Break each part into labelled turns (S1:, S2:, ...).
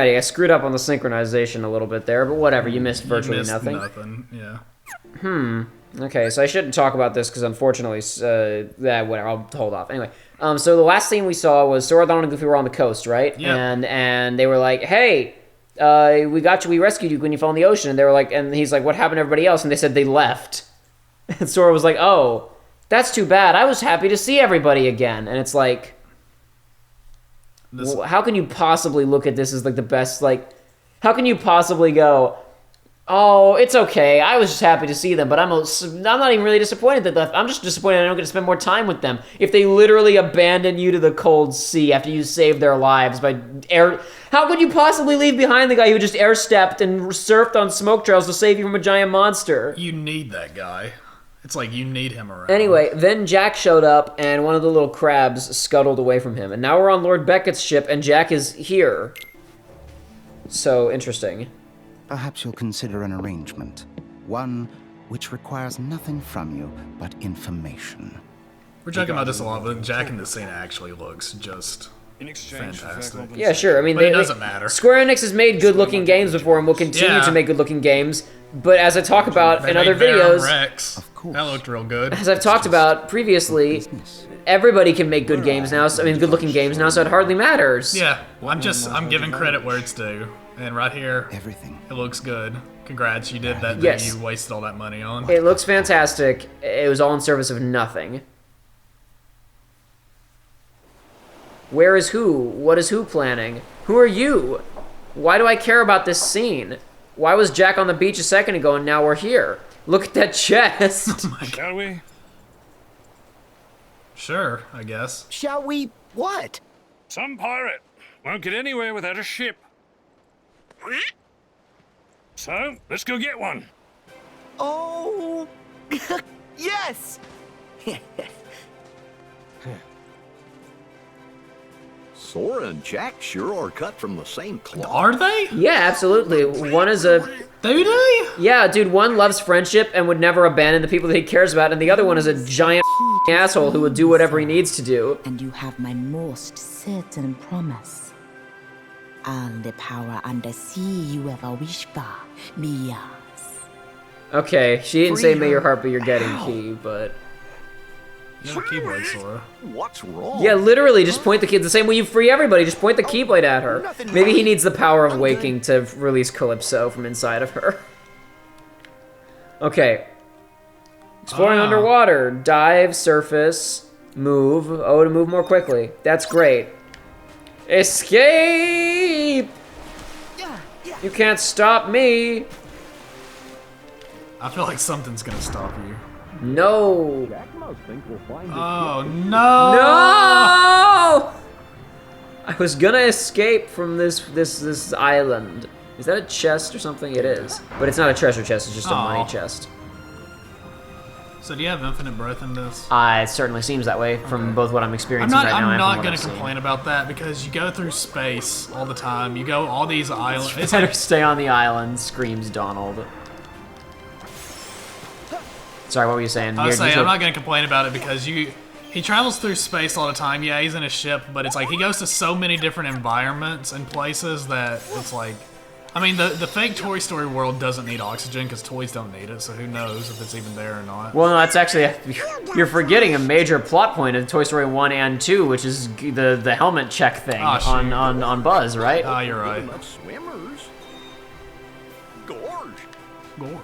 S1: Alrighty, I screwed up on the synchronization a little bit there, but whatever, you missed virtually nothing.
S2: Yeah.
S1: Okay, so I shouldn't talk about this because unfortunately, whatever, I'll hold off. Anyway, so the last scene we saw was Sora, Donald, and Goofy were on the coast, right?
S2: Yeah.
S1: And they were like, hey, we got you, we rescued you when you fell in the ocean. And they were like, and he's like, what happened to everybody else? And they said they left. And Sora was like, oh, that's too bad. I was happy to see everybody again. And it's like, how can you possibly look at this as like the best, like, how can you possibly go, oh, it's okay, I was just happy to see them, but I'm not even really disappointed that I'm just disappointed I don't get to spend more time with them. If they literally abandon you to the cold sea after you saved their lives by how could you possibly leave behind the guy who just air-stepped and surfed on smoke trails to save you from a giant monster?
S2: You need that guy. It's like you need him around.
S1: Anyway, then Jack showed up, and one of the little crabs scuttled away from him. And now we're on Lord Beckett's ship, and Jack is here. So, interesting.
S3: Perhaps you'll consider an arrangement. One which requires nothing from you but information.
S2: We're joking about this a lot, but Jack in the scene actually looks just fantastic.
S1: Yeah, sure. I mean,
S2: But it doesn't matter.
S1: Square Enix has made good-looking games before and will continue to make good-looking games. But as I talk about in other videos,
S2: Rex. That looked real good.
S1: as I've talked about previously, everybody can make good games now. I mean, good-looking games now, so it hardly matters.
S2: Yeah, I'm giving credit where it's due. And right here, it looks good. Congrats, you did that thing you wasted all that money on.
S1: It looks fantastic. It was all in service of nothing. Where is who? What is who planning? Who are you? Why do I care about this scene? Why was Jack on the beach a second ago and now we're here? Look at that chest.
S2: Oh my God.
S4: Shall we?
S2: Sure, I guess.
S3: Shall we what?
S4: Some pirate won't get anywhere without a ship. So, let's go get one.
S3: Oh, yes!
S5: Sora and Jack sure are cut from the same cloth.
S2: Are they?
S1: Yeah, absolutely. One is a...
S2: Do they?
S1: Yeah, dude, one loves friendship and would never abandon the people that he cares about, and the other one is a giant asshole who will do whatever he needs to do.
S6: And you have my most certain promise. All the power under sea you ever wish for, be yours.
S1: Okay, she didn't say may your heart be your getting key, but...
S2: You have a keyblade, Sora.
S5: What's wrong?
S1: Yeah, literally, just point the key the same way you free everybody. Just point the keyblade at her. Maybe he needs the power of waking to release Calypso from inside of her. Okay. Exploring underwater. Dive, surface, move. Oh, to move more quickly. That's great. Escape! You can't stop me.
S2: I feel like something's gonna stop you.
S1: No.
S2: Oh, no!
S1: No! I was gonna escape from this island. Is that a chest or something? It is. But it's not a treasure chest, it's just a money chest.
S2: So do you have infinite breath in this?
S1: It certainly seems that way from both what I'm experiencing right now
S2: I'm
S1: and
S2: not
S1: from what
S2: gonna
S1: I've seen.
S2: complain about that because you go through space all the time. You go all these islands.
S1: It's better stay on the island, screams Donald. Sorry, what were you saying?
S2: I was saying, I'm not going to complain about it because he travels through space all the time. Yeah, he's in a ship, but it's like he goes to so many different environments and places that it's like... I mean, the fake Toy Story world doesn't need oxygen because toys don't need it, so who knows if it's even there or not.
S1: Well, no, that's actually... You're forgetting a major plot point of Toy Story 1 and 2, which is the helmet check thing on Buzz, right?
S2: Ah, you're right.
S5: Swimmers. Gorge.
S2: Gorge.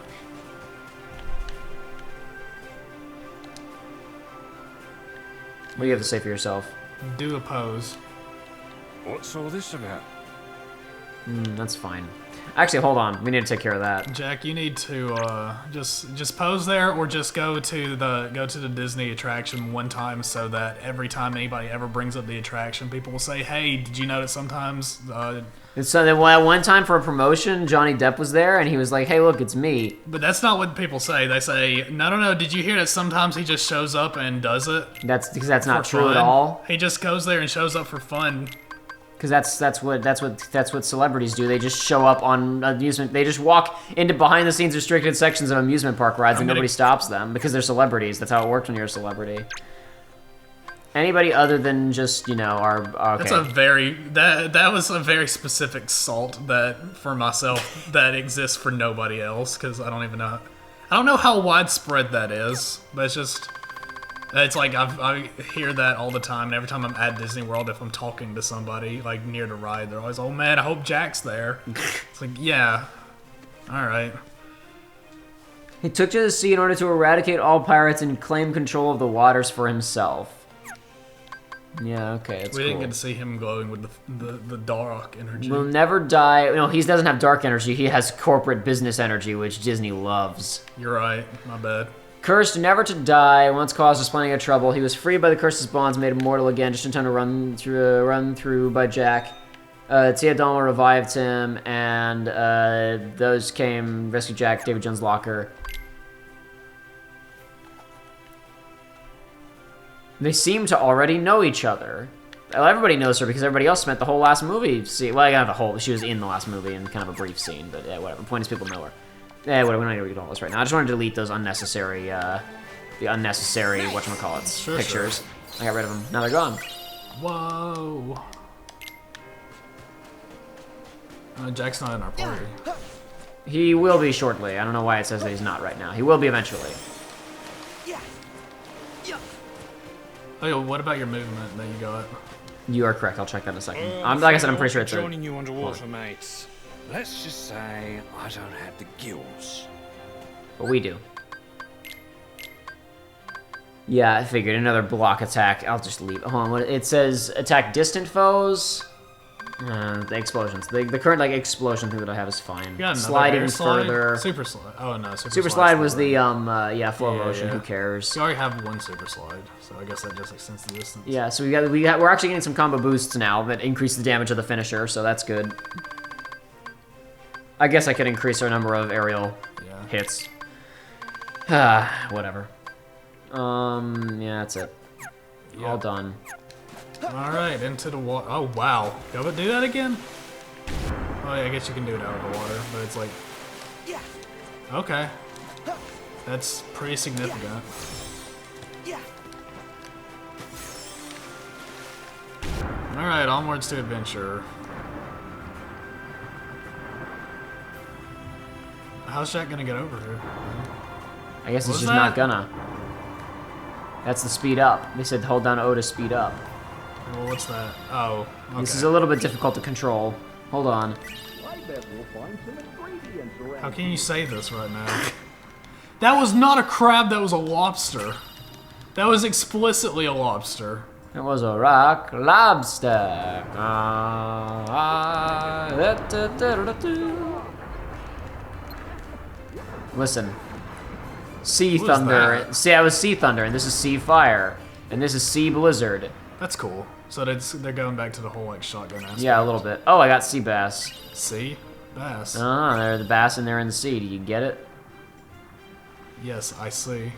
S1: What do you have to say for yourself?
S2: Do a pose.
S4: What's all this about?
S1: That's fine. Actually, hold on. We need to take care of that.
S2: Jack, you need to just pose there, or just go to the Disney attraction one time, so that every time anybody ever brings up the attraction, people will say, "Hey, did you notice sometimes?"
S1: And so then, one time for a promotion, Johnny Depp was there, and he was like, "Hey, look, it's me."
S2: But that's not what people say. They say, "No. Did you hear that? Sometimes he just shows up and does it."
S1: That's because that's not
S2: for
S1: true
S2: fun.
S1: at all.
S2: He just goes there and shows up for fun.
S1: Because that's what celebrities do. They just show up on amusement. They just walk into behind the scenes restricted sections of amusement park rides, and nobody stops them because they're celebrities. That's how it works when you're a celebrity. Anybody other than just, you know, our okay.
S2: That's a very that was a very specific salt that for myself that exists for nobody else because I don't know how widespread that is, but it's like I hear that all the time, and every time I'm at Disney World, if I'm talking to somebody like near the ride, they're always, "Oh man, I hope Jack's there." It's like, yeah, all right.
S1: He took to the sea in order to eradicate all pirates and claim control of the waters for himself. Yeah, okay, that's
S2: We
S1: cool.
S2: didn't get to see him glowing with the dark energy.
S1: Will never die. No, he doesn't have dark energy. He has corporate business energy, which Disney loves.
S2: You're right. My bad.
S1: Cursed never to die. Once caused us plenty of trouble. He was freed by the curse's bonds, made immortal again, just in time to run through by Jack. Tia Donald revived him, and those came rescue Jack, David Jones' locker. They seem to already know each other. Well, everybody knows her because everybody else spent the whole last movie. Well, not the whole. She was in the last movie in kind of a brief scene, but yeah, whatever. The point is, people know her. Yeah, whatever. We're not gonna read all this right now. I just wanted to delete those unnecessary, the unnecessary whatchamacallits pictures. I got rid of them. Now they're gone.
S2: Whoa. Jack's not in our party.
S1: He will be shortly. I don't know why it says that he's not right now. He will be eventually.
S2: Oh, yeah, what about your movement that you got?
S1: You are correct. I'll check that in a second. Like I said, I'm pretty sure it's
S4: joining you underwater, mates. Let's just say I don't have the gills.
S1: But we do. Yeah, I figured. Another block attack. I'll just leave. Hold on. It says attack distant foes. The explosions. The current like explosion thing that I have is fine. Sliding further.
S2: Super slide. Oh no,
S1: super slide was the flow motion. Yeah. Who cares?
S2: You already have one super slide, so I guess that just extends the distance.
S1: Yeah, so we're actually getting some combo boosts now that increase the damage of the finisher, so that's good. I guess I could increase our number of aerial hits. Whatever. Yeah, that's it. Yep. All done.
S2: Alright, into the water. Oh, wow. Go but do that again? Oh, yeah, I guess you can do it out of the water, but it's like... Okay. That's pretty significant. Alright, onwards to adventure. How's Jack gonna get over here?
S1: I guess it's just not gonna. That's the speed up. They said hold down O to speed up.
S2: Well, what's that? Oh, okay.
S1: This is a little bit difficult to control. Hold on.
S2: How can you say this right now? That was not a crab, that was a lobster. That was explicitly a lobster.
S1: It was a rock lobster. Listen. Sea Thunder. See, I was Sea Thunder, and this is Sea Fire. And this is Sea Blizzard.
S2: That's cool. So they're going back to the whole like shotgun aspect.
S1: Yeah, a little bit. Oh, I got Sea Bass.
S2: Sea Bass.
S1: Oh, they're the bass and they're in the sea. Do you get it?
S2: Yes, I see.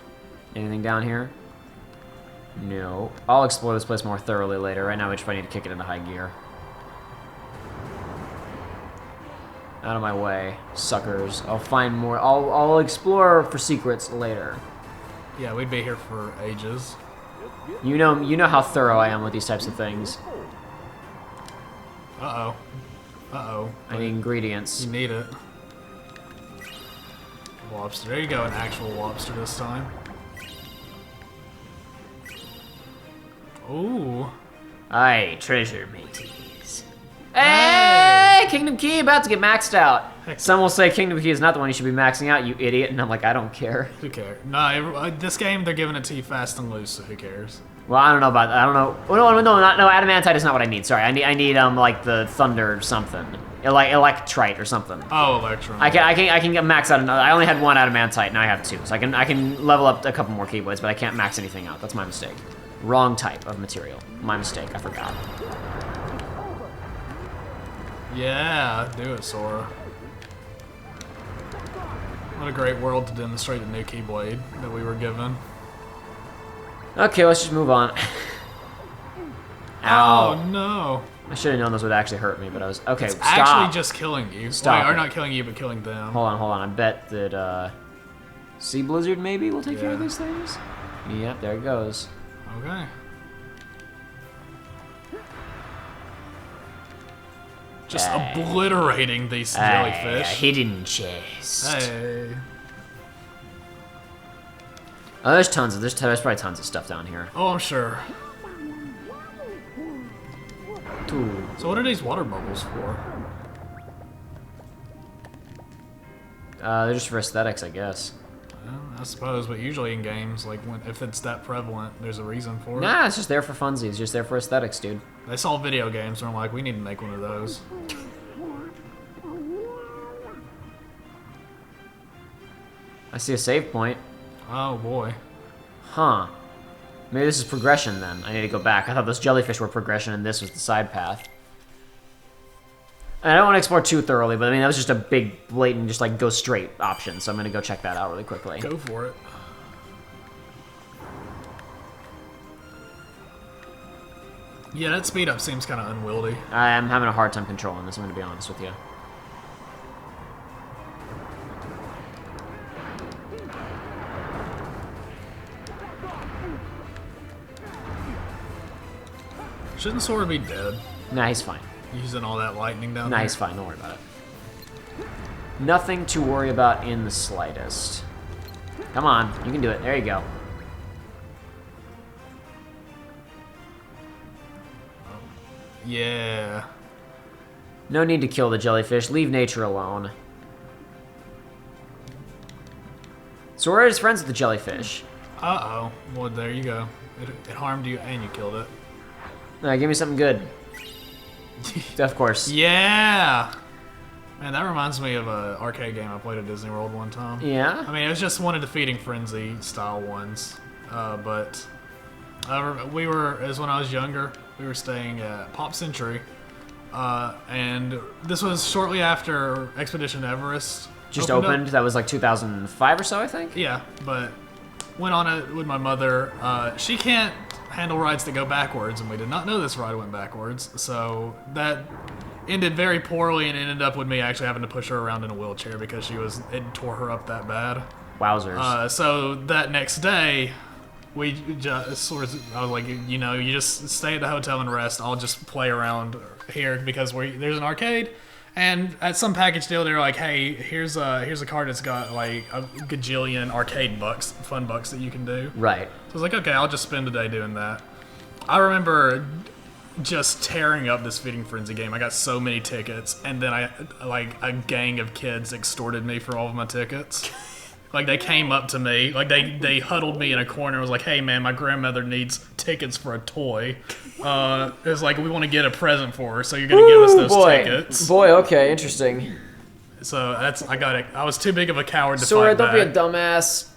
S1: Anything down here? No. I'll explore this place more thoroughly later. Right now, we just probably need to kick it into high gear. Out of my way, suckers. I'll find more. I'll explore for secrets later.
S2: Yeah, we'd be here for ages.
S1: You know how thorough I am with these types of things.
S2: Uh-oh. Uh-oh.
S1: I need ingredients.
S2: You need it. Lobster. There you go, an actual lobster this time. Ooh.
S1: Aye, treasure mateys. Hey! Kingdom Key about to get maxed out.
S2: Heck.
S1: Some will say Kingdom Key is not the one you should be maxing out, you idiot. And I'm like, I don't care.
S2: Who cares? Nah, this game, they're giving it to you fast and loose, so who cares?
S1: Well, I don't know about that. I don't know. Oh, no, adamantite is not what I need. Sorry, I need like the thunder something. Electrite or something.
S2: Oh, electrum.
S1: I can get max out another. I only had one adamantite, now I have two. So I can level up a couple more keyblades, but I can't max anything out. That's my mistake. Wrong type of material. My mistake, I forgot.
S2: Yeah, do it, Sora. What a great world to demonstrate a new Keyblade that we were given.
S1: Okay, let's just move on. Ow.
S2: Oh, no.
S1: I should have known this would actually hurt me, but I was... Okay,
S2: it's
S1: stop.
S2: actually just killing you.
S1: Stop.
S2: Wait, or not killing you, but killing them.
S1: Hold on. I bet that, Sea Blizzard maybe will take care of these things? Yep, there it goes.
S2: Okay. Just obliterating these jellyfish.
S1: Hidden chest.
S2: Hey.
S1: Oh, there's probably tons of stuff down here.
S2: Oh, I'm sure.
S1: Ooh.
S2: So what are these water bubbles for?
S1: They're just for aesthetics, I guess.
S2: Well, I suppose, but usually in games, like if it's that prevalent, there's a reason for it.
S1: Nah, it's just there for funsies. Just there for aesthetics, dude.
S2: They saw video games and are like, we need to make one of those.
S1: I see a save point.
S2: Oh boy.
S1: Huh. Maybe this is progression then. I need to go back. I thought those jellyfish were progression and this was the side path. I don't want to explore too thoroughly, but I mean, that was just a big, blatant, just like go straight option. So I'm going to go check that out really quickly.
S2: Go for it. Yeah, that speed up seems kind of unwieldy.
S1: I'm having a hard time controlling this, I'm going to be honest with you.
S2: Shouldn't Sora be dead?
S1: Nah, he's fine.
S2: Using all that lightning down
S1: Nah,
S2: there?
S1: he's fine. Don't worry about it. Nothing to worry about in the slightest. Come on, you can do it. There you go.
S2: Yeah.
S1: No need to kill the jellyfish. Leave nature alone. Sora is friends with the jellyfish.
S2: Uh-oh. Well, there you go. It harmed you and you killed it.
S1: Give me something good. Of course.
S2: Yeah! Man, that reminds me of an arcade game I played at Disney World one time.
S1: Yeah?
S2: I mean, it was just one of the Feeding Frenzy style ones. But we were, as when I was younger, we were staying at Pop Century. And this was shortly after Expedition Everest.
S1: Just
S2: opened
S1: opened.
S2: up.
S1: That was like 2005 or so, I think.
S2: Yeah, but went on it with my mother. She can't handle rides that go backwards, and we did not know this ride went backwards. So that ended very poorly and ended up with me actually having to push her around in a wheelchair because it tore her up that bad.
S1: Wowzers.
S2: So that next day, we just sort of, I was like, you know, you just stay at the hotel and rest. I'll just play around here because there's an arcade. And at some package deal, they're like, hey, here's a card that's got like a gajillion arcade bucks, fun bucks that you can do.
S1: Right.
S2: So I was like, okay, I'll just spend a day doing that. I remember just tearing up this Feeding Frenzy game. I got so many tickets, and then a gang of kids extorted me for all of my tickets. Like, they came up to me, like, they huddled me in a corner and was like, hey, man, my grandmother needs tickets for a toy. It was like, we want to get a present for her, so you're going to give us those tickets.
S1: Boy, okay, interesting.
S2: So I was too big of a coward to
S1: Sora,
S2: fight
S1: don't
S2: back.
S1: be a dumbass.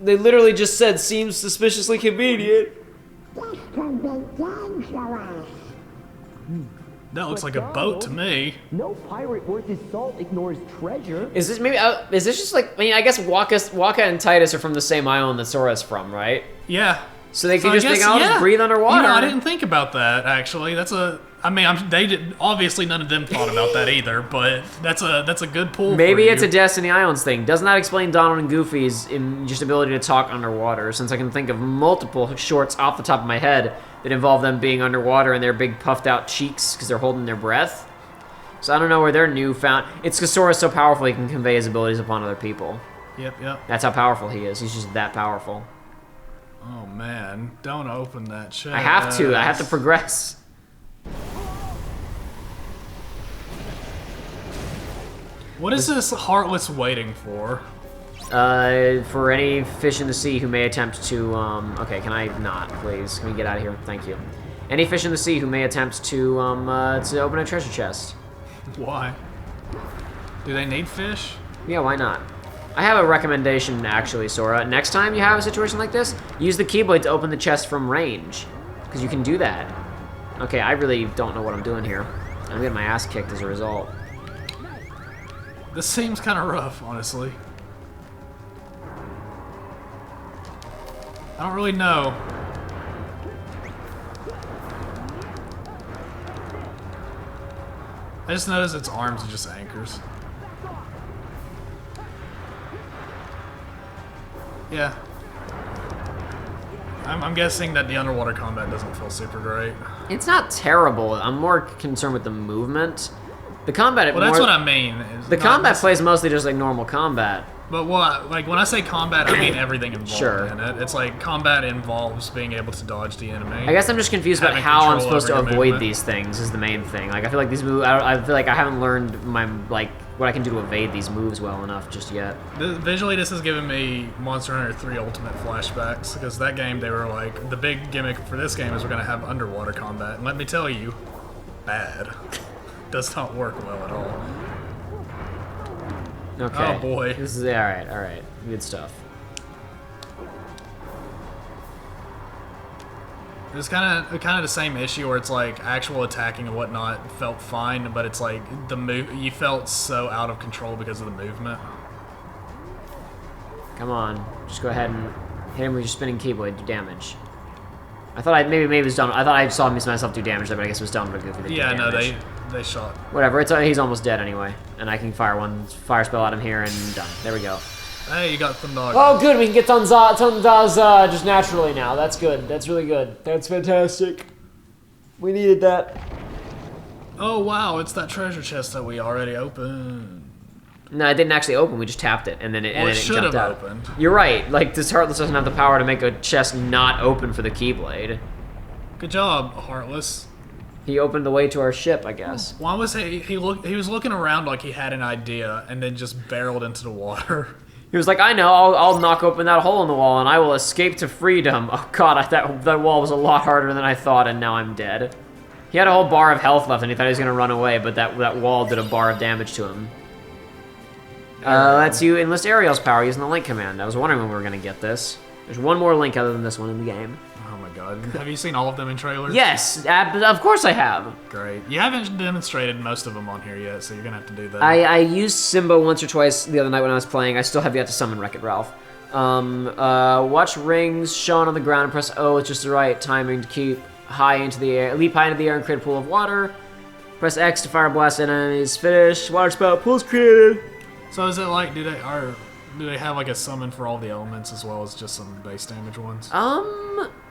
S1: They literally just said, seems suspiciously convenient.
S2: That looks like a boat to me.
S7: No pirate worth his salt ignores treasure.
S1: Is this maybe? Is this just like? I mean, I guess Waka and Titus are from the same island that Sora's from, right?
S2: Yeah.
S1: So they can
S2: I
S1: just
S2: guess,
S1: think, I'll just breathe underwater.
S2: You know, I didn't think about that actually. They did. Obviously, none of them thought about that either. But that's a good pull.
S1: Maybe
S2: for
S1: it's
S2: you.
S1: a Destiny Islands thing. Does not explain Donald and Goofy's just ability to talk underwater, since I can think of multiple shorts off the top of my head that involve them being underwater and their big puffed out cheeks because they're holding their breath. So I don't know where their newfound. It's because Sora's so powerful he can convey his abilities upon other people.
S2: Yep.
S1: That's how powerful he is. He's just that powerful.
S2: Oh man, don't open that chest.
S1: I have to progress.
S2: What is this Heartless waiting for?
S1: For any fish in the sea who may attempt to, okay, can I not, please? Can we get out of here? Thank you. Any fish in the sea who may attempt to open a treasure chest.
S2: Why? Do they need fish?
S1: Yeah, why not? I have a recommendation, actually, Sora. Next time you have a situation like this, use the Keyblade to open the chest from range. Because you can do that. Okay, I really don't know what I'm doing here. I'm getting my ass kicked as a result.
S2: This seems kind of rough, honestly. I don't really know. I just noticed its arms are just anchors. Yeah. I'm guessing that the underwater combat doesn't feel super great.
S1: It's not terrible. I'm more concerned with the movement. The combat.
S2: Well, that's what I mean.
S1: The combat plays mostly just like normal combat.
S2: But what, like when I say combat, I mean everything involved
S1: Sure.
S2: in it. It's like combat involves being able to dodge the enemy.
S1: I guess I'm just confused about
S2: Having
S1: how I'm
S2: control
S1: supposed to
S2: over your
S1: avoid
S2: movement.
S1: these things is the main thing. Like I feel like these moves. I feel like I haven't learned my like what I can do to evade these moves well enough just yet.
S2: Visually, this is giving me Monster Hunter 3 Ultimate flashbacks, because that game, they were like, the big gimmick for this game is we're going to have underwater combat. And let me tell you, bad. Does not work well at all.
S1: Okay.
S2: Oh boy.
S1: This is all right. Good stuff.
S2: It's kind of the same issue where it's like actual attacking and whatnot felt fine, but it's like you felt so out of control because of the movement.
S1: Come on, just go ahead and hit him with your spinning keyblade. Do damage. I thought maybe it was done. I thought I saw myself do damage there, but I guess it was done because they
S2: Yeah,
S1: did
S2: no,
S1: damage.
S2: they shot.
S1: Whatever. He's almost dead anyway, and I can fire one fire spell at him here and done. There we go.
S2: Hey, you got Thundog.
S1: Oh, good. We can get Tundaz just naturally now. That's good. That's really good. That's fantastic. We needed that.
S2: Oh wow, it's that treasure chest that we already opened.
S1: No, it didn't actually open. We just tapped it, and then it,
S2: Well,
S1: and
S2: it
S1: then it
S2: should
S1: jumped
S2: have
S1: out.
S2: opened.
S1: You're right. Like this Heartless doesn't have the power to make a chest not open for the Keyblade.
S2: Good job, Heartless.
S1: He opened the way to our ship, I guess.
S2: Why was he was looking around like he had an idea and then just barreled into the water.
S1: He was like, I know, I'll knock open that hole in the wall and I will escape to freedom. Oh god, that wall was a lot harder than I thought and now I'm dead. He had a whole bar of health left and he thought he was going to run away, but that wall did a bar of damage to him. Lets you enlist Ariel's power using the link command. I was wondering when we were going to get this. There's one more link other than this one in the game.
S2: Oh my god. Have you seen all of them in trailers?
S1: Yes, of course I have.
S2: Great. You haven't demonstrated most of them on here yet, so you're going to have to do that.
S1: I used Simba once or twice the other night when I was playing. I still have yet to summon Wreck-It Ralph. Watch rings shown on the ground and press O with just the right timing to keep high into the air. Leap high into the air and create a pool of water. Press X to fire blast enemies. Finish. Water spout. Pool's created.
S2: So is it like, do they have like a summon for all the elements as well as just some base damage ones?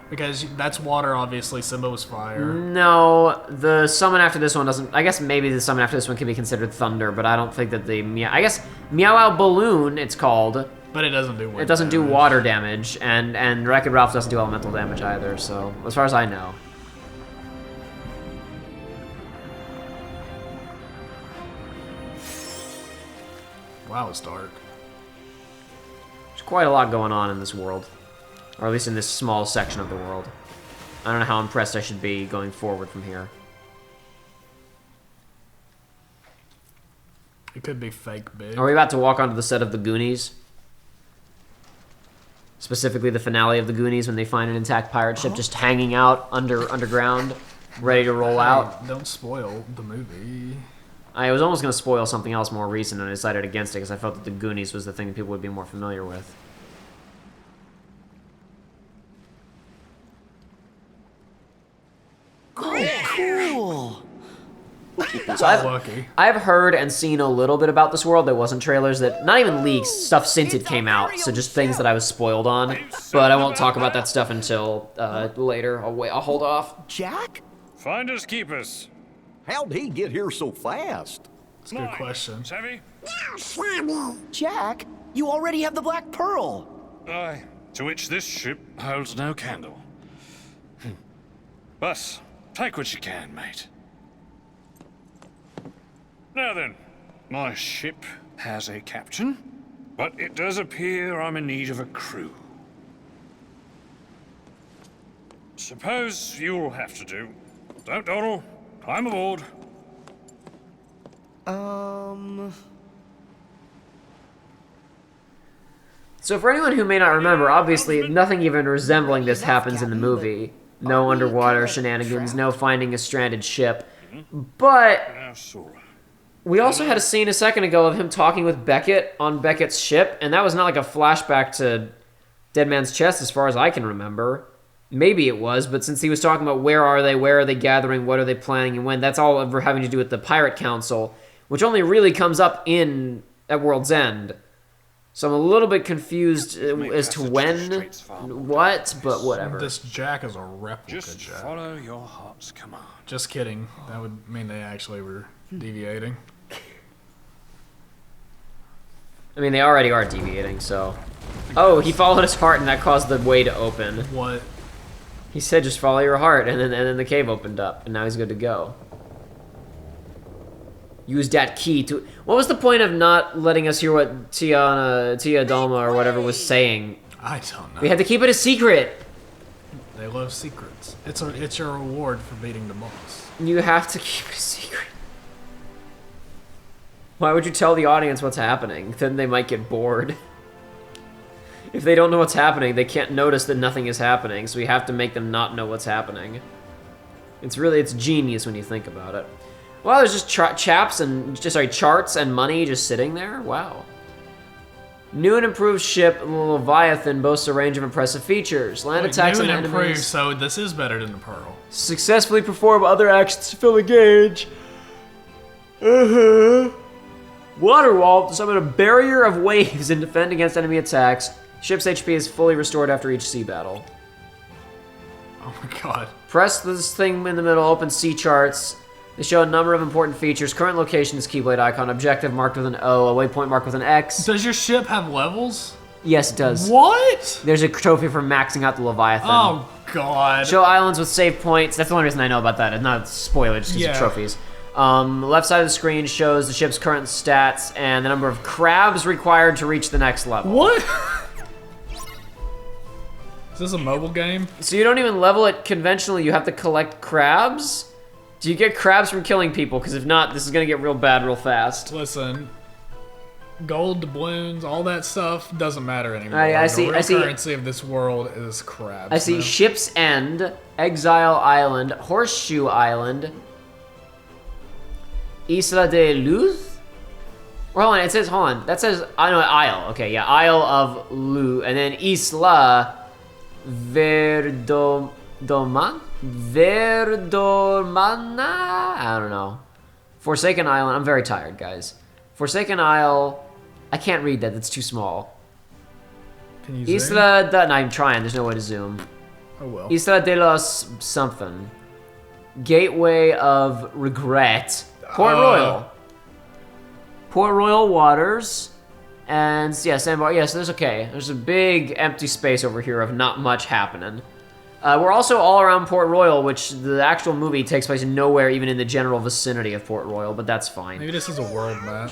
S2: Because that's water, obviously. Simba was fire.
S1: No, the summon after this one doesn't. I guess maybe the summon after this one can be considered thunder, but I don't think that the I guess Meow Wow Balloon, it's called.
S2: But it doesn't do water.
S1: It doesn't do water damage, and Wreck-It Ralph doesn't do elemental damage either. So as far as I know.
S2: Wow, it's dark.
S1: There's quite a lot going on in this world. Or at least in this small section of the world. I don't know how impressed I should be going forward from here.
S2: It could be fake big.
S1: Are we about to walk onto the set of The Goonies? Specifically the finale of The Goonies when they find an intact pirate ship just hanging out underground, ready to roll out.
S2: Don't spoil the movie.
S1: I was almost going to spoil something else more recent and I decided against it because I felt that The Goonies was the thing that people would be more familiar with.
S6: Cool.
S1: So
S2: Lucky.
S1: I've heard and seen a little bit about this world. There wasn't trailers that, not even leaks, stuff since it came out. So just things that I was spoiled on. But I won't talk about that stuff until later. I'll hold off.
S5: Jack?
S4: Finders keepers.
S5: How'd he get here so fast?
S2: It's a good question.
S4: Savvy?
S7: Jack, you already have the Black Pearl.
S4: Aye. To which this ship holds no candle. But take what you can, mate. Now then, my ship has a captain, but it does appear I'm in need of a crew. Suppose you'll have to do. Don't dawdle. Climb aboard.
S1: So for anyone who may not remember, obviously nothing even resembling this happens in the movie. No underwater shenanigans, no finding a stranded ship. But
S4: Now, Sora.
S1: we also had a scene a second ago of him talking with Beckett on Beckett's ship, and that was not like a flashback to Dead Man's Chest as far as I can remember. Maybe it was, but since he was talking about where are they gathering, what are they planning, and when, that's all ever having to do with the Pirate Council, which only really comes up at World's End. So I'm a little bit confused
S4: Make
S1: as to
S4: passage
S1: when,
S4: straight far.
S1: what, but whatever.
S2: This Jack is a replica
S4: Just
S2: Jack.
S4: follow your heart's command.
S2: Just kidding. That would mean they actually were deviating.
S1: I mean, they already are deviating, so... Oh, he followed his heart and that caused the way to open.
S2: What?
S1: He said just follow your heart, and then the cave opened up, and now he's good to go. Use that key to... What was the point of not letting us hear what Tia Dalma or whatever was saying?
S2: I don't know.
S1: We had to keep it a secret.
S2: They love secrets. It's your reward for beating the boss.
S1: You have to keep it a secret. Why would you tell the audience what's happening? Then they might get bored. If they don't know what's happening, they can't notice that nothing is happening, so we have to make them not know what's happening. It's genius when you think about it. Wow, there's just charts and money just sitting there? Wow. New and improved ship, Leviathan, boasts a range of impressive features. Land attacks
S2: New
S1: on
S2: and improved,
S1: enemies.
S2: so this is better than the Pearl.
S1: Successfully perform other actions to fill a gauge. Water wall to summon a barrier of waves and defend against enemy attacks. Ship's HP is fully restored after each sea battle.
S2: Oh my god.
S1: Press this thing in the middle, open sea charts. They show a number of important features. Current location is Keyblade icon. Objective marked with an O. A waypoint marked with an X.
S2: Does your ship have levels?
S1: Yes, it does.
S2: What?
S1: There's a trophy for maxing out the Leviathan.
S2: Oh god.
S1: Show islands with save points. That's the only reason I know about that. It's not a spoiler, just because of trophies. Left side of the screen shows the ship's current stats and the number of crabs required to reach the next level.
S2: What? Is this a mobile game?
S1: So you don't even level it conventionally, you have to collect crabs? Do you get crabs from killing people? Because if not, this is gonna get real bad real fast.
S2: Listen, gold doubloons, all that stuff doesn't matter anymore.
S1: I see.
S2: The real currency of this world is crabs.
S1: I see
S2: man.
S1: Ship's End, Exile Island, Horseshoe Island, Isla de Luz? Or hold on, it says, hold on, that says, I know, Isle. Okay, yeah, Isle of Luz, and then Isla Verdomana? I don't know. Forsaken Island. I'm very tired, guys. Forsaken Isle. I can't read that. That's too small.
S2: Can you zoom?
S1: Isla da... No, I'm trying. There's no way to zoom.
S2: Oh well.
S1: Isla de los something. Gateway of Regret. Port Royal. Port Royal Waters. And, yeah, Sandbar. Yeah, so there's okay. There's a big empty space over here of not much happening. We're also all around Port Royal, which the actual movie takes place nowhere even in the general vicinity of Port Royal, but that's fine.
S2: Maybe this is a world map.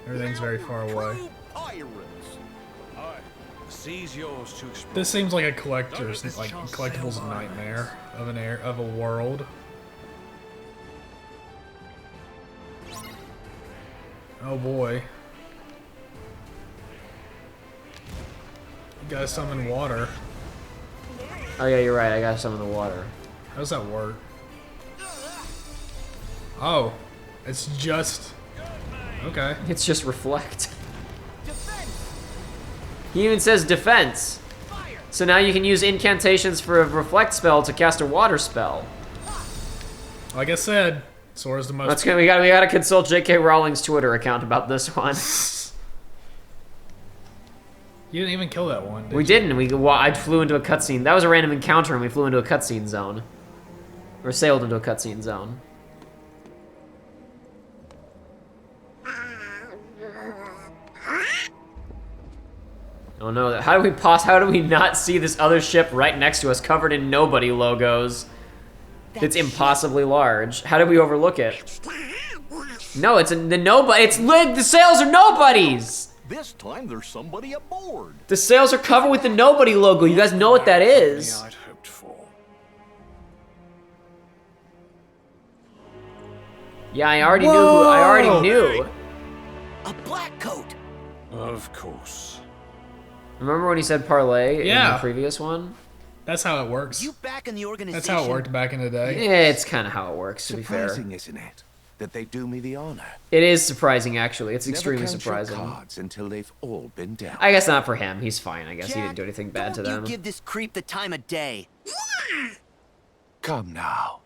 S2: Everything's very far away.
S4: Sea's yours to explore.
S2: This seems like a collectibles nightmare of a world. Oh boy. You gotta summon water.
S1: Oh yeah, you're right. I got some of the water.
S2: How does that work? Oh, it's just... Okay.
S1: It's just reflect. He even says defense. So now you can use incantations for a reflect spell to cast a water spell.
S2: Like I said, Sora's the most...
S1: That's good. We gotta consult J.K. Rowling's Twitter account about this one.
S2: You didn't even kill that one, did
S1: We
S2: you?
S1: didn't. I flew into a cutscene. That was a random encounter, and we flew into a cutscene zone, or sailed into a cutscene zone. Oh no! How do we not see this other ship right next to us, covered in nobody logos? It's impossibly large. How did we overlook it? No, it's the nobody. The sails are nobodies.
S5: This time there's somebody aboard.
S1: The sails are covered with the nobody logo. You guys know what that is.
S4: I'd hoped for.
S1: Yeah, I already knew. I already knew.
S7: A black coat.
S4: Of course.
S1: Remember when he said parlay in
S2: Yeah.
S1: the previous one?
S2: That's how it works.
S7: You back in the organization.
S2: That's how it worked back in the day.
S1: Yeah, it's kind of how it works, to be fair.
S3: Surprising, isn't it, that they do me the honor?
S1: It is surprising, actually. It's
S3: Never
S1: extremely
S3: count your
S1: surprising.
S3: cards until they've all been dealt.
S1: I guess not for him. He's fine. I guess he didn't do anything bad to
S7: Don't
S1: them.
S7: you give this creep the time of day.
S3: Come now.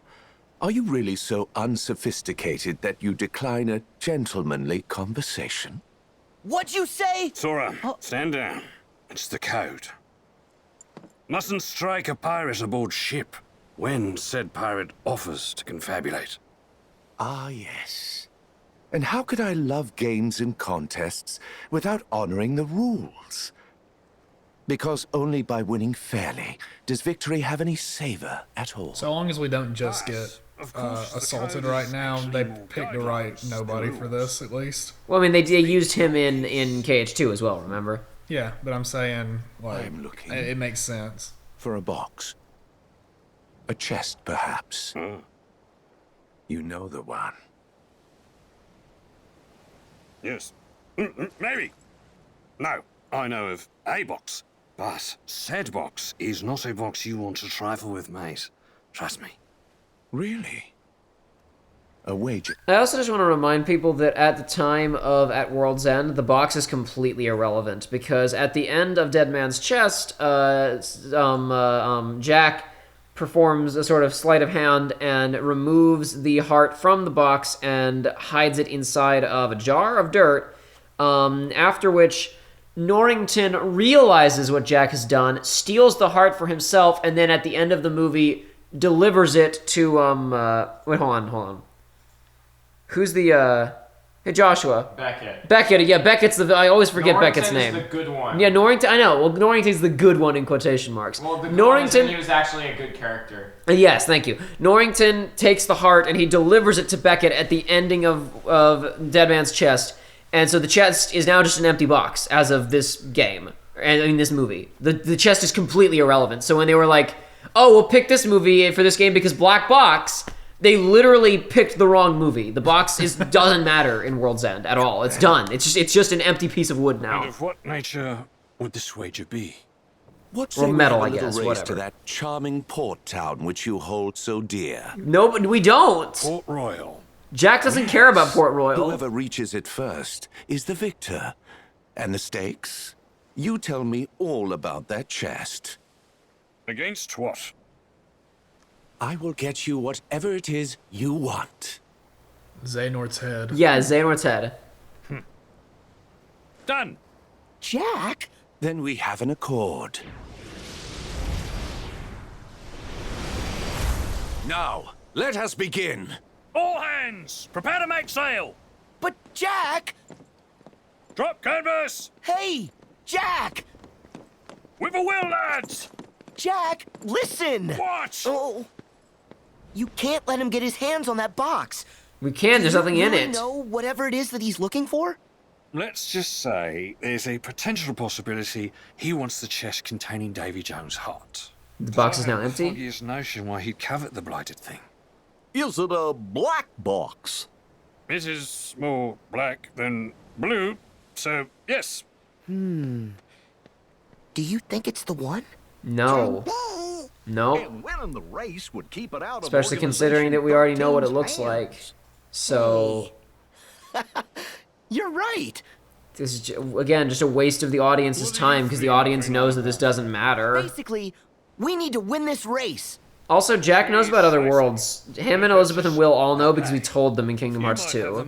S3: Are you really so unsophisticated that you decline a gentlemanly conversation?
S7: What'd you say?
S4: Sora, stand down. It's the code. Mustn't strike a pirate aboard ship when said pirate offers to confabulate.
S8: Ah, yes. And how could I love games and contests without honoring the rules? Because only by winning fairly does victory have any savor at all.
S2: So long as we don't just get
S4: Of course, the
S2: assaulted
S4: code
S2: right
S4: is
S2: now,
S4: actually
S2: they
S4: more
S2: picked the right
S4: guidelines
S2: nobody
S4: than
S2: for this, at least.
S1: Well, I mean, they used him in KH2 as well, remember?
S2: Yeah, but I'm saying, like,
S8: I'm looking.
S2: it makes sense.
S8: For a box. A chest, perhaps. You know the one.
S4: Yes. Maybe. No, I know of a box. But said box is not a box you want to trifle with, mate. Trust me.
S8: Really? A wager.
S1: I also just want to remind people that at the time of At World's End, the box is completely irrelevant, because at the end of Dead Man's Chest, Jack performs a sort of sleight of hand and removes the heart from the box and hides it inside of a jar of dirt, after which Norrington realizes what Jack has done, steals the heart for himself, and then at the end of the movie delivers it to, wait, hold on. Who's the, hey, Joshua. Beckett, yeah, Beckett's I always forget Beckett's name.
S9: Norrington is the good one.
S1: Yeah, Norrington, I know. Well, Norrington's the good one in quotation marks.
S9: Well, the good
S1: Norrington,
S9: one is he was actually a good character.
S1: Yes, thank you. Norrington takes the heart and he delivers it to Beckett at the ending of Dead Man's Chest. And so the chest is now just an empty box as of this game. And I mean, this movie. The chest is completely irrelevant. So when they were like, oh, we'll pick this movie for this game because Black Box, they literally picked the wrong movie. The box doesn't matter in World's End at all. It's done. It's just an empty piece of wood
S4: And
S1: now.
S4: of what nature would this wager be?
S8: What
S1: Or
S8: say
S1: metal,
S8: we
S1: I
S8: have a little
S1: guess,
S8: race
S1: whatever.
S8: to that charming port town which you hold so dear?
S1: No, but we don't.
S4: Port Royal.
S1: Jack doesn't care about Port Royal.
S8: Whoever reaches it first is the victor. And the stakes? You tell me all about that chest.
S4: Against what?
S8: I will get you whatever it is you want.
S2: Xehanort's head.
S1: Yeah, Xehanort's head.
S4: Done.
S6: Jack?
S8: Then we have an accord. Now, let us begin.
S4: All hands, prepare to make sail.
S7: But Jack!
S4: Drop canvas.
S7: Hey! Jack!
S4: With a will, lads.
S7: Jack, listen!
S4: What?
S7: Oh. You can't let him get his hands on that box.
S1: We can, there's nothing in
S7: really
S1: it.
S7: know whatever it is that he's looking for?
S4: Let's just say there's a potential possibility he wants the chest containing Davy Jones' heart.
S1: The box is now
S4: I have
S1: empty.
S4: the foggiest notion why he'd covet the blighted thing.
S5: Is it a black box?
S4: It is more black than blue, so yes.
S7: Do you think it's the one?
S1: No. No.
S5: And winning the race would keep it out of
S1: Especially considering that we already know what it looks like. So,
S7: You're right.
S1: this is, again, just a waste of the audience's time because the audience knows that this doesn't matter.
S7: Basically, we need to win this race.
S1: Also, Jack knows about other worlds. Him and Elizabeth and Will all know because we told them in Kingdom Hearts 2.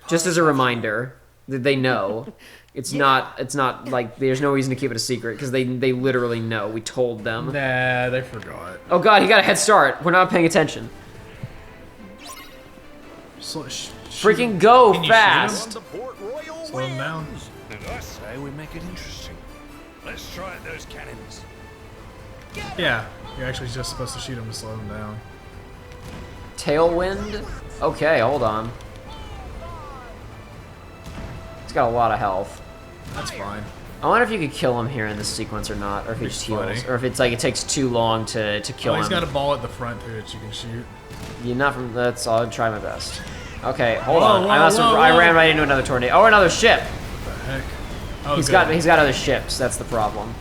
S1: Just as a reminder that they know. It's not like there's no reason to keep it a secret because they literally know. We told them.
S2: Nah, they forgot.
S1: Oh god, he got a head start. We're not paying attention. Freaking go
S2: Can you shoot him?
S1: fast.
S5: The Port Royal
S2: Slow him down.
S5: wins.
S4: And I say we make it interesting. Let's try those cannons.
S2: Yeah, you're actually just supposed to shoot him to slow him down.
S1: Tailwind? Okay, hold on. He's got a lot of health.
S2: That's fine.
S1: I wonder if you could kill him here in this sequence or not, or if he just heals,
S2: funny.
S1: or if it's like it takes too long to kill
S2: Oh,
S1: him.
S2: he's got a ball at the front too that you can shoot.
S1: You're not from. That's. I'll try my best. Okay, hold
S2: Whoa,
S1: on.
S2: whoa,
S1: I must have.
S2: whoa,
S1: I
S2: whoa.
S1: ran right into another tornado. Oh, another ship.
S2: What the heck? Oh,
S1: He's
S2: good.
S1: got other ships. That's the problem.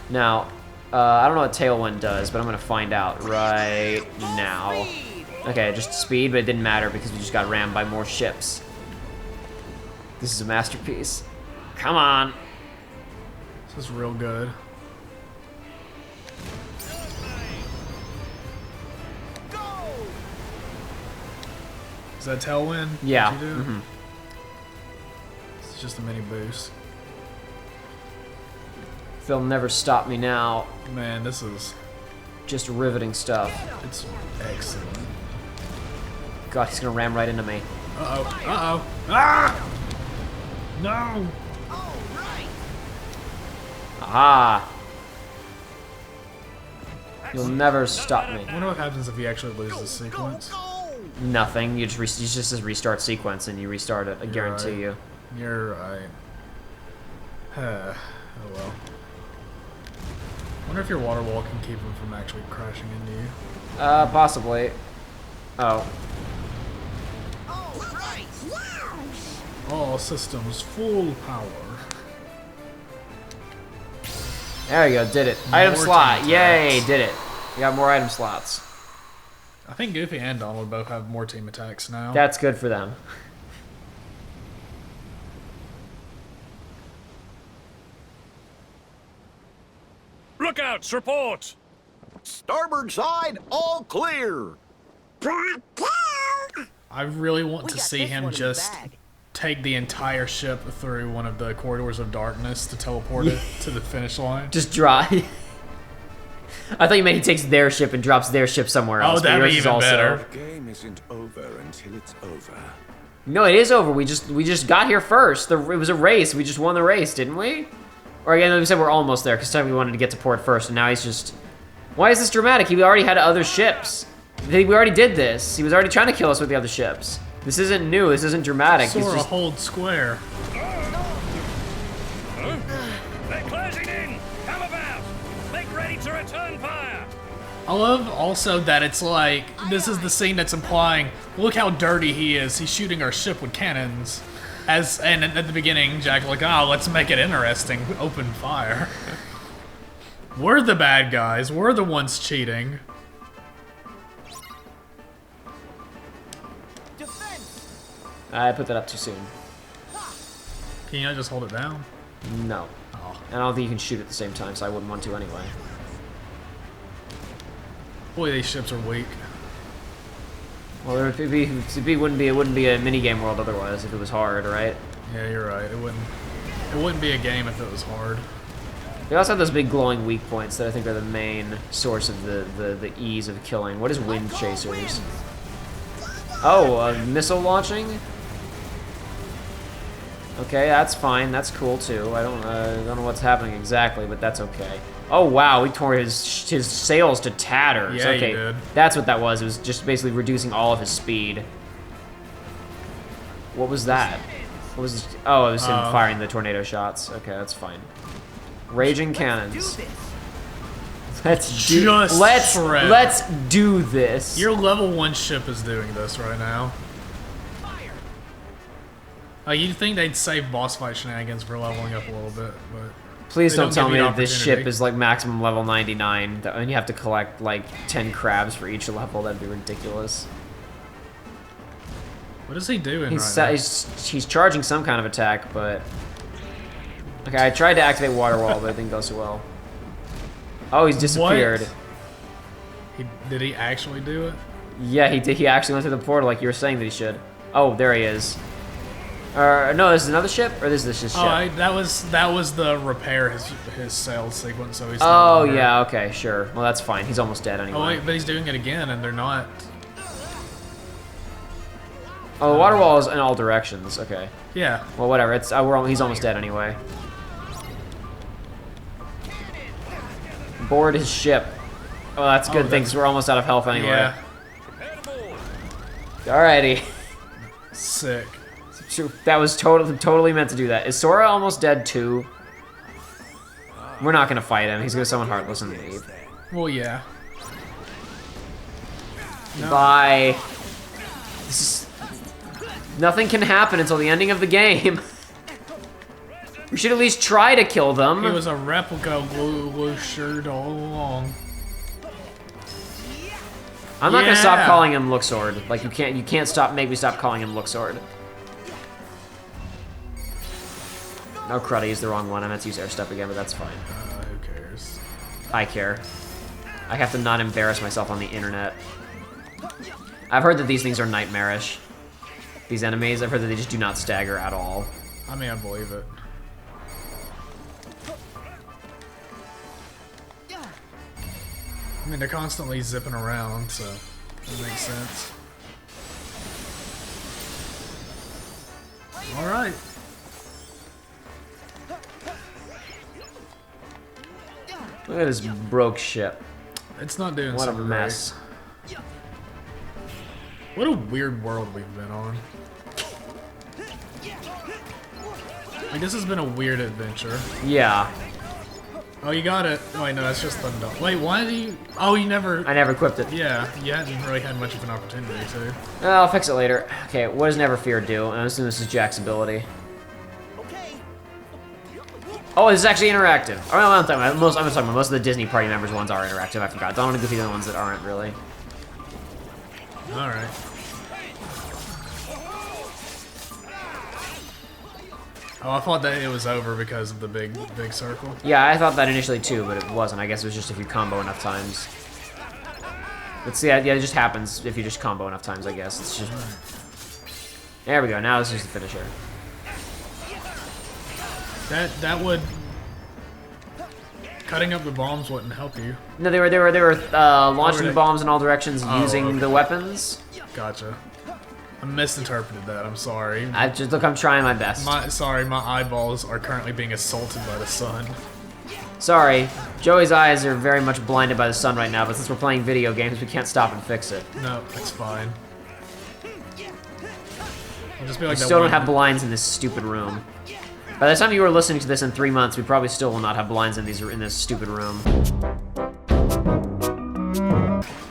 S1: Now, I don't know what Tailwind does, but I'm gonna find out right now. Okay, just speed, but it didn't matter because we just got rammed by more ships. This is a masterpiece. Come on.
S2: This is real good. Is that tailwind?
S1: Yeah.
S2: What'd you do? just a mini boost.
S1: They'll never stop me now.
S2: Man, this is
S1: Just riveting stuff.
S2: it's excellent.
S1: God, he's gonna ram right into me.
S2: Uh-oh. Uh-oh. Ah! No!
S1: Ah! You'll never stop me.
S2: I wonder what happens if you actually lose the sequence.
S1: Nothing. You just you just says restart sequence and you restart it. I guarantee you.
S2: You're right. Oh well. I wonder if your water wall can keep him from actually crashing into you.
S1: Possibly. Oh.
S2: All systems full power.
S1: There you go, did it. Item
S2: More
S1: slot,
S2: team
S1: yay,
S2: attacks.
S1: did it. We got more item slots.
S2: I think Goofy and Donald both have more team attacks now.
S1: That's good for them.
S4: Lookouts, report!
S5: Starboard side, all clear.
S2: I really want
S7: We
S2: to
S7: got
S2: see
S7: this
S2: him
S7: one in the
S2: just
S7: bag.
S2: take the entire ship through one of the corridors of darkness to teleport it to the finish line.
S1: Just drop. I thought you meant he takes their ship and drops their ship somewhere else.
S2: Oh,
S1: but
S2: that'd
S1: yours
S2: be
S1: is
S2: even
S1: also-
S2: better.
S8: The game isn't over until it's over.
S1: No, it is over. We just got here first. It was a race. We just won the race, didn't we? Or again, we said we're almost there because we wanted to get to port first, and now he's just. Why is this dramatic? He already had other ships. We already did this. He was already trying to kill us with the other ships. This isn't new. This isn't dramatic. He's
S2: Sora
S1: just.
S2: hold square.
S4: They're closing in! Come about! Make ready to return fire!
S2: I love also that it's like, this is the scene that's implying, look how dirty he is. He's shooting our ship with cannons. And at the beginning, Jack like, oh, let's make it interesting. Open fire. We're the bad guys. We're the ones cheating.
S1: I put that up too soon.
S2: Can you not just hold it down?
S1: No.
S2: Oh.
S1: And I don't think you can shoot at the same time, so I wouldn't want to anyway.
S2: Boy, these ships are weak.
S1: Well, it wouldn't be a minigame world otherwise if it was hard, right?
S2: Yeah, you're right. It wouldn't be a game if it was hard.
S1: They also have those big glowing weak points that I think are the main source of the ease of killing. What is wind chasers? Oh, missile launching? Okay, that's fine. That's cool too. I don't know what's happening exactly, but that's okay. Oh wow, we tore his sails to tatters.
S2: Yeah,
S1: okay,
S2: you did.
S1: that's what that was. It was just basically reducing all of his speed. What was that? What was? Oh, it was him firing the tornado shots. Okay, that's fine. Raging cannons. Let's do this.
S2: Your level 1 ship is doing this right now. You'd think they'd save boss fight shenanigans for leveling up a little bit, but
S1: Please
S2: they
S1: don't tell
S2: give
S1: me
S2: you
S1: that
S2: the
S1: this ship
S2: opportunity.
S1: is like maximum level 99, and you have to collect like 10 crabs for each level. That'd be ridiculous.
S2: What is he doing
S1: He's
S2: right now?
S1: he's charging some kind of attack, but okay. I tried to activate water wall, but it didn't go so well. Oh, he's disappeared.
S2: Did he actually do it?
S1: Yeah, he did. He actually went through the portal like you were saying that he should. Oh, there he is. No, this is another ship, or this is this ship?
S2: That was the repair his sales sequence. So he's. no
S1: Oh
S2: longer-
S1: yeah, okay, sure. Well, that's fine. He's almost dead anyway.
S2: Oh wait, but he's doing it again, and they're not.
S1: Oh, the water wall is in all directions. Okay.
S2: Yeah.
S1: Well, whatever. It's he's almost dead anyway. Board his ship. Oh, that's a good thing, because we're almost out of health anyway.
S2: Yeah.
S1: Alrighty.
S2: Sick.
S1: That was totally meant to do that. Is Sora almost dead too? We're not gonna fight him. He's gonna summon Heartless and leave.
S2: Well, yeah.
S1: Bye. Nothing can happen until the ending of the game. We should at least try to kill them.
S2: He was a replica blue shirt all along.
S1: I'm not gonna stop
S2: Yeah.
S1: calling him Looksword. Like you can't make me stop calling him Looksword. No, Cruddy is the wrong one. I meant to use Air Step again, but that's fine.
S2: Who cares?
S1: I care. I have to not embarrass myself on the internet. I've heard that these things are nightmarish. These enemies, I've heard that they just do not stagger at all.
S2: I mean, I believe it. I mean, they're constantly zipping around, so that makes sense. Alright.
S1: Look at this broke ship.
S2: It's not doing
S1: What a
S2: so
S1: mess.
S2: great. What a weird world we've been on. Like, this has been a weird adventure.
S1: Yeah.
S2: Oh, you got it. Oh, wait, no, that's just Thunder. Wait, why do you... Oh, you never...
S1: I never equipped it.
S2: Yeah, you hadn't really had much of an opportunity to.
S1: I'll fix it later. Okay, what does Never Fear do? I'm assuming this is Jack's ability. Oh, this is actually interactive. I'm talking about most of the Disney Party members ones are interactive. I forgot. Don't want to go through the ones that aren't really.
S2: Alright. Oh, I thought that it was over because of the big circle.
S1: Yeah, I thought that initially too, but it wasn't. I guess it was just if you combo enough times. But see, yeah, it just happens if you just combo enough times, I guess. It's just... There we go. Now this is the finisher.
S2: That would... Cutting up the bombs wouldn't help you.
S1: No, they were launching
S2: they?
S1: bombs in all directions using
S2: okay.
S1: the weapons.
S2: Gotcha. I misinterpreted that. I'm sorry.
S1: I'm trying my best.
S2: Sorry, my eyeballs are currently being assaulted by the sun.
S1: Sorry, Joey's eyes are very much blinded by the sun right now, but since we're playing video games, we can't stop and fix it.
S2: No, it's fine. I'll just be like
S1: We
S2: that
S1: still don't
S2: one-
S1: have blinds in this stupid room. By the time you were listening to this in 3 months, we probably still will not have blinds in this stupid room.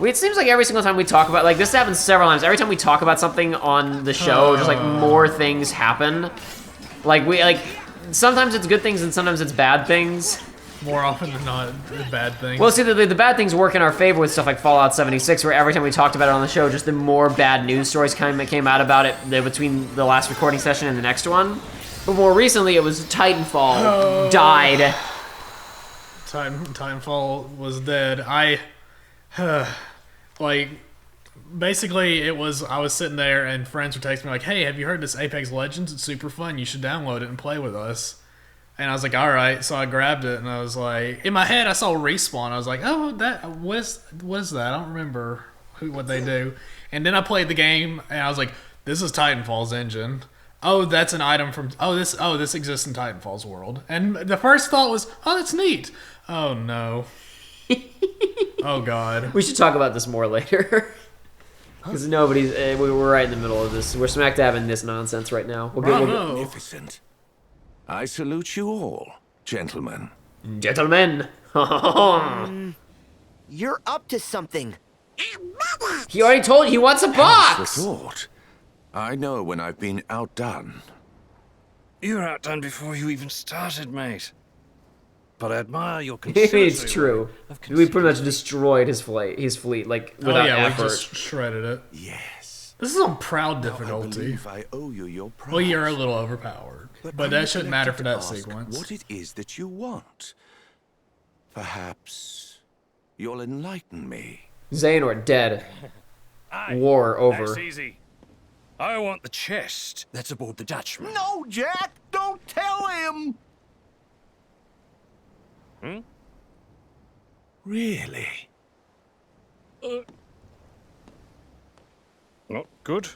S1: It seems like every single time we talk about, like, this happens several times. Every time we talk about something on the show, just like more things happen. Like sometimes it's good things and sometimes it's bad things.
S2: More often than not, bad things.
S1: Well, see, the bad things work in our favor with stuff like Fallout 76, where every time we talked about it on the show, just the more bad news stories came out about it between the last recording session and the next one. But more recently, it was Titanfall died.
S2: Titanfall was dead. Like, basically, I was sitting there and friends were texting me like, hey, have you heard this Apex Legends? It's super fun. You should download it and play with us. And I was like, all right. So I grabbed it and I was like, in my head, I saw Respawn. I was like, oh, what is that? I don't remember what they do. And then I played the game and I was like, this is Titanfall's engine. Oh, that's an item from, this exists in Titanfall's world. And the first thought was, oh, that's neat. Oh, no. Oh, God.
S1: We should talk about this more later. Because we're right in the middle of this. We're smack dab in this nonsense right now.
S8: Magnificent. I salute you all, gentlemen.
S1: Gentlemen.
S7: You're up to something.
S1: He already told you he wants a box.
S8: How's the thought? I know when I've been outdone.
S4: You were outdone before you even started, mate. But I admire your consistency.
S1: It's true. We pretty much destroyed his fleet, like without effort.
S2: We just shredded it.
S8: Yes.
S2: This is on proud
S8: Now
S2: difficulty.
S8: I owe you your prize.
S2: Well, you're a little overpowered, but that shouldn't matter for that
S8: ask
S2: sequence.
S8: What it is that you want? Perhaps you'll enlighten me.
S1: Xehanort dead.
S4: Aye,
S1: War over.
S4: That's easy. I want the chest that's aboard the Dutchman.
S5: No, Jack! Don't tell him!
S8: Really?
S4: Not good.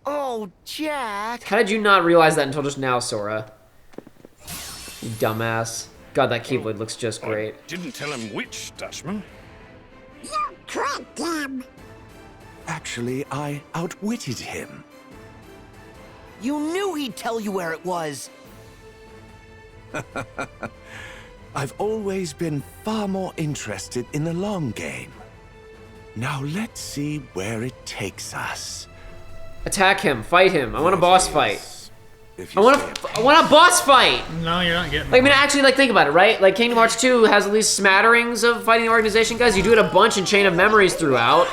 S7: Oh, Jack.
S1: How did you not realize that until just now, Sora? You dumbass. God, that Keyblade looks just great.
S4: I didn't tell him which Dutchman.
S5: You tricked him!
S8: Actually, I outwitted him.
S7: You knew he'd tell you where it was.
S8: I've always been far more interested in the long game. Now let's see where it takes us.
S1: Attack him, fight him. I want a boss fight.
S8: If
S1: I
S8: you
S1: want
S8: say
S1: a boss fight.
S2: No, you're not getting
S1: Like, I mean,
S2: it.
S1: actually, like, think about it, right? Like, Kingdom Hearts 2 has at least smatterings of fighting the organization, guys. You do it a bunch in Chain of Memories throughout.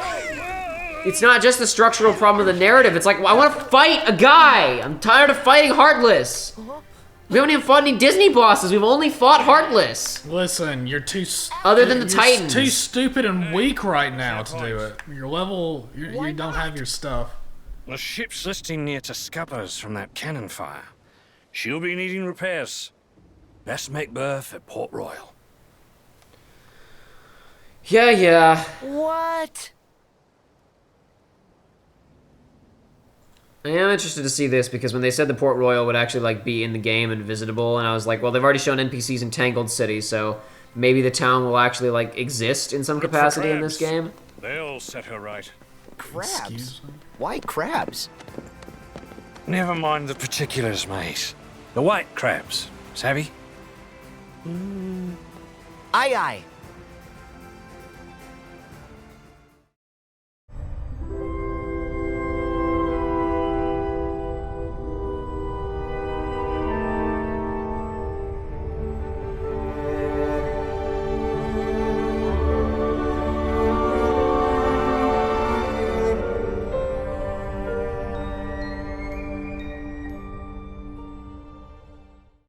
S1: It's not just the structural problem of the narrative. It's like, well, I want to fight a guy. I'm tired of fighting Heartless. We haven't even fought any Disney bosses. We've only fought Heartless.
S2: Listen, you're too...
S1: Other than the
S2: you're
S1: Titans.
S2: too stupid and weak right now to do it. Your level... You don't have your stuff.
S4: The ship's listing near to scuppers from that cannon fire. She'll be needing repairs. Best make berth at Port Royal.
S1: Yeah.
S7: What?
S1: I am interested to see this because when they said the Port Royal would actually like be in the game and visitable, and I was like, well, they've already shown NPCs in Tangled City, so maybe the town will actually like exist in some capacity in this game.
S4: They'll set her right.
S7: Crabs? Why crabs?
S4: Never mind the particulars, mate. The white crabs, savvy?
S7: Aye.